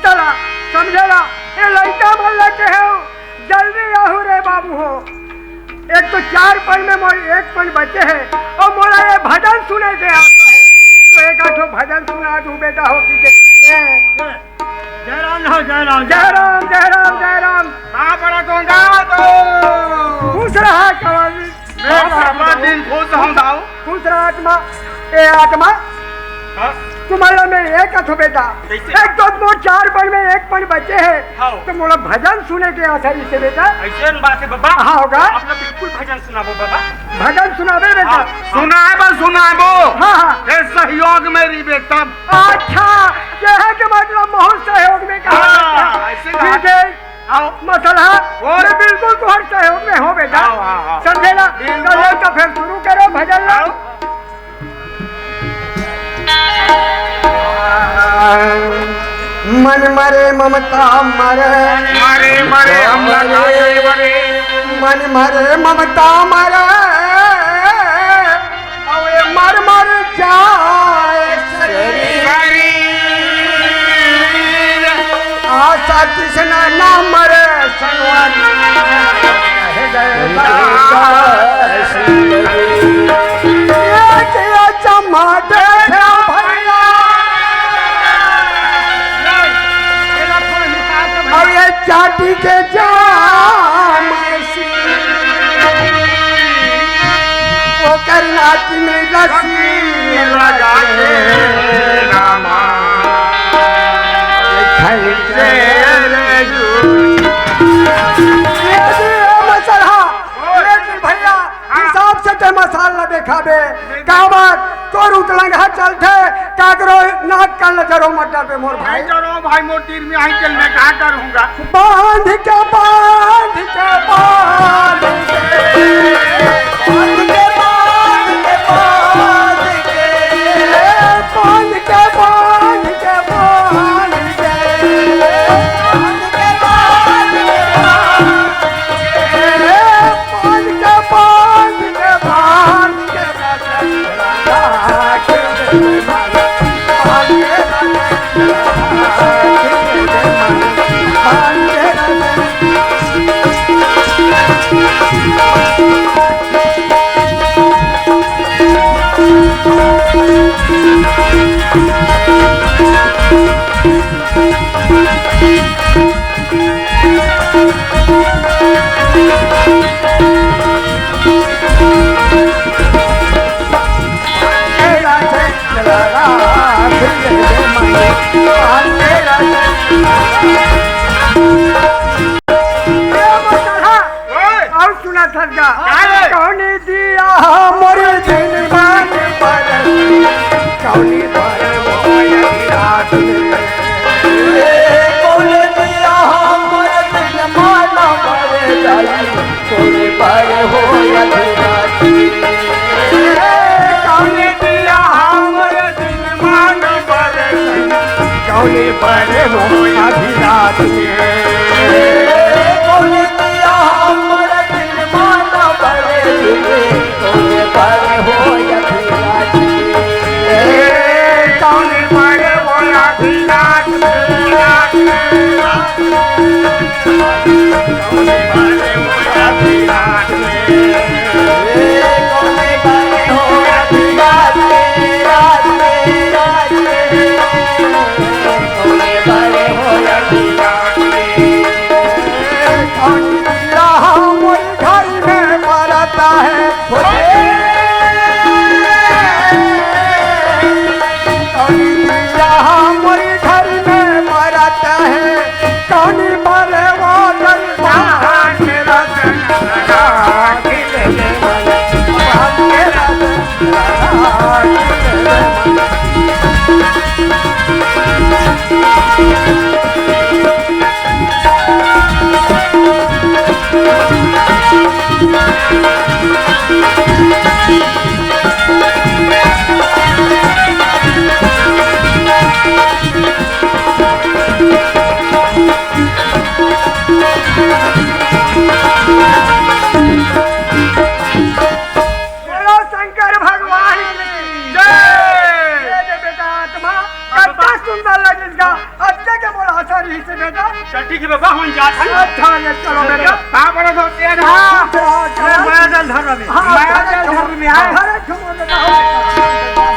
चला समझेला ये लड़का बोल के हो जल्दी आहू रे बाबू हो। एक तो 4 पन में मोर 1 पन बचे है और मोला ये भजन सुने के आता है तो एक आठो भजन सुना दू बेटा हो कि जय राम हो जय राम जय राम जय राम जय राम। कहाँ पर दूंगा तो खुश रहा कवि मैं दिन खुश हूँ खुश रहा आत्मा ए आत्मा तुम्हारा में एक अथो बेटा एक तो दो 4 पन में 1 पन बचे है तो मोला भजन सुने के आसानी से बेटा ऐसे बात है बाबा। हाँ होगा अपना बिल्कुल भजन सुनाबो बाबा। भजन सुनाबे बेटा सुनाबो हाँ हाँ फिर सहयोग मेरी बेटा। अच्छा यह के मतलब बहुत सहयोग में कहा ठीक है आओ मसला मैं बिल्कुल तुम्हारे सहयोग में हो बेटा समझे ना तो फिर शुरू करो भजन लाओ। मन मरे ममता मरे मरे मरे हम मरे मन मरे ममता मरे अवे मर मर जाए आशा कृष्ण ना मरे संवारी चमा दे चाटी के जाम वो करनाटी में रसी लगा के रामा भैया हिसाब से ते मसाला देखाबे कावत तोर उतलंगा चलते काकरो नाक का नजरो मटर पे मोर भाई चलो भाई मोर तीर में आई चल मैं कहाँ करूँगा बांध के बांध के बांध के बांध के बांध के बांध के बांध के बांध के बांध के बांध के बांध कौनी दिया मोर दिन मान पर कौनी पर रात कौन दिया मोर दिन मान पर कौनी पर हो कौनी दिया मोर दिन मान पर कौनी पर हो रात कौन दिया मोर दिन मान पर कौन पर हो कौन पर हो रही से बेटा। चल ठीक है बाबा हम जात हैं। अच्छा ये चलो बेटा। हां बड़ा दो तेज हाँ, हां बड़ा जल धर में हाँ, बड़ा जल धर में है। अरे ठुमो बेटा।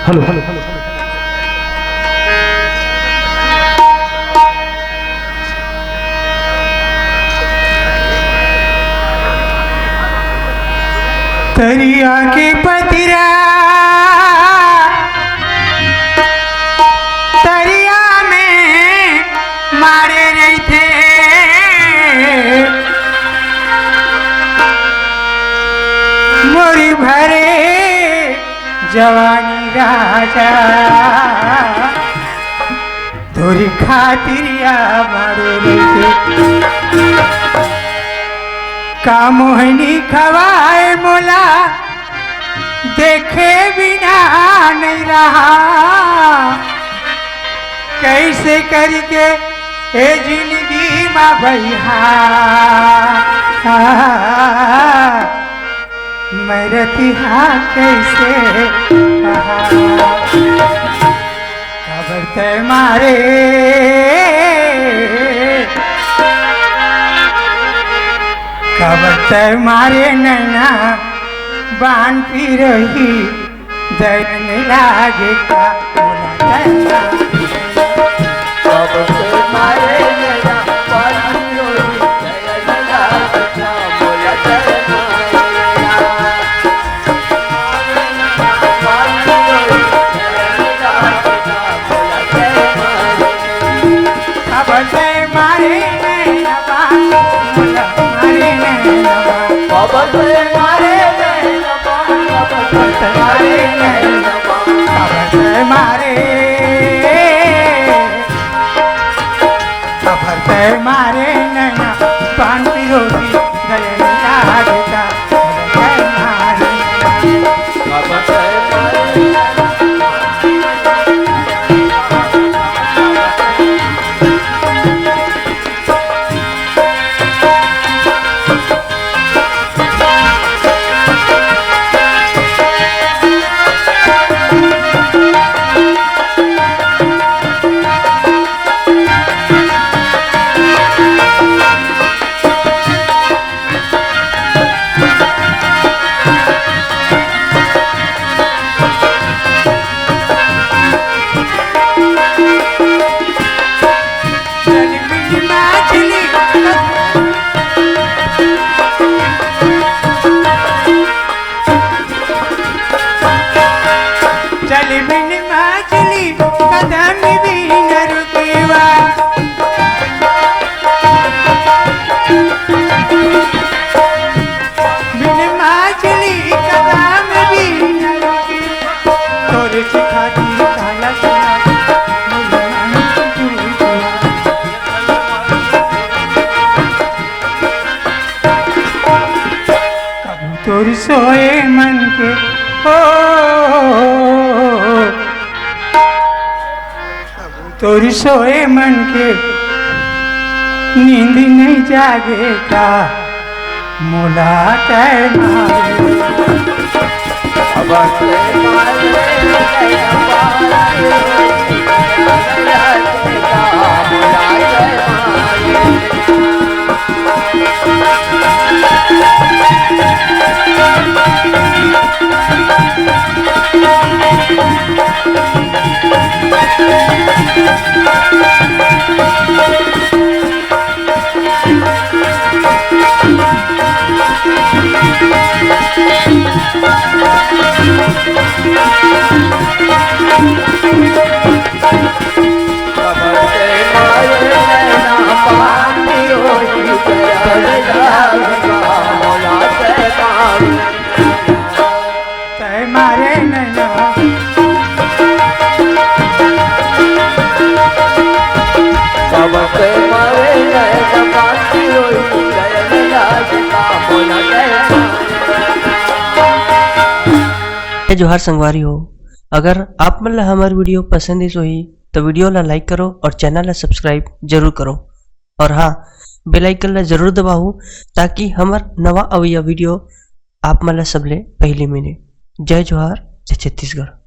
हेलो हेलो हेलो तरिया के पतिरा तरिया में मारे रही थे मोरी भरे जवानी राजा तोरी खातिरिया मारे रही थे का मोहनी खवाए मोला देखे बिना नहीं रहा कैसे करके ए जिंदगी में भैया मैं रतिहा कैसे कहा खबर तय मारे खबर तय मारे नैना बान पी रही दैन लागे का खबर तय मारे नैना बान पी रही दैन लागे का मोला खबर तय मारे नैना बान खबर तय मारे खबर तय मारे खबर तय मारे नैना पान पिरोगी गले लागे का खबर तय मारे खबर तय मारे तोर सोए मन के हो तोरी सोए मन के नींद नहीं जागेगा मोला तय मारे तय मारे नैना जोहार संगवारी हो। अगर आप मन ला हमार वीडियो पसंद ही सोही तो वीडियो ला लाइक करो और चैनल ला सब्सक्राइब जरूर करो और हाँ बेल आइकन ला जरूर दबाओ ताकि हमार नवा अवैया वीडियो आप मन ला सबले पहले मिले। जय जोहार, जय छत्तीसगढ़।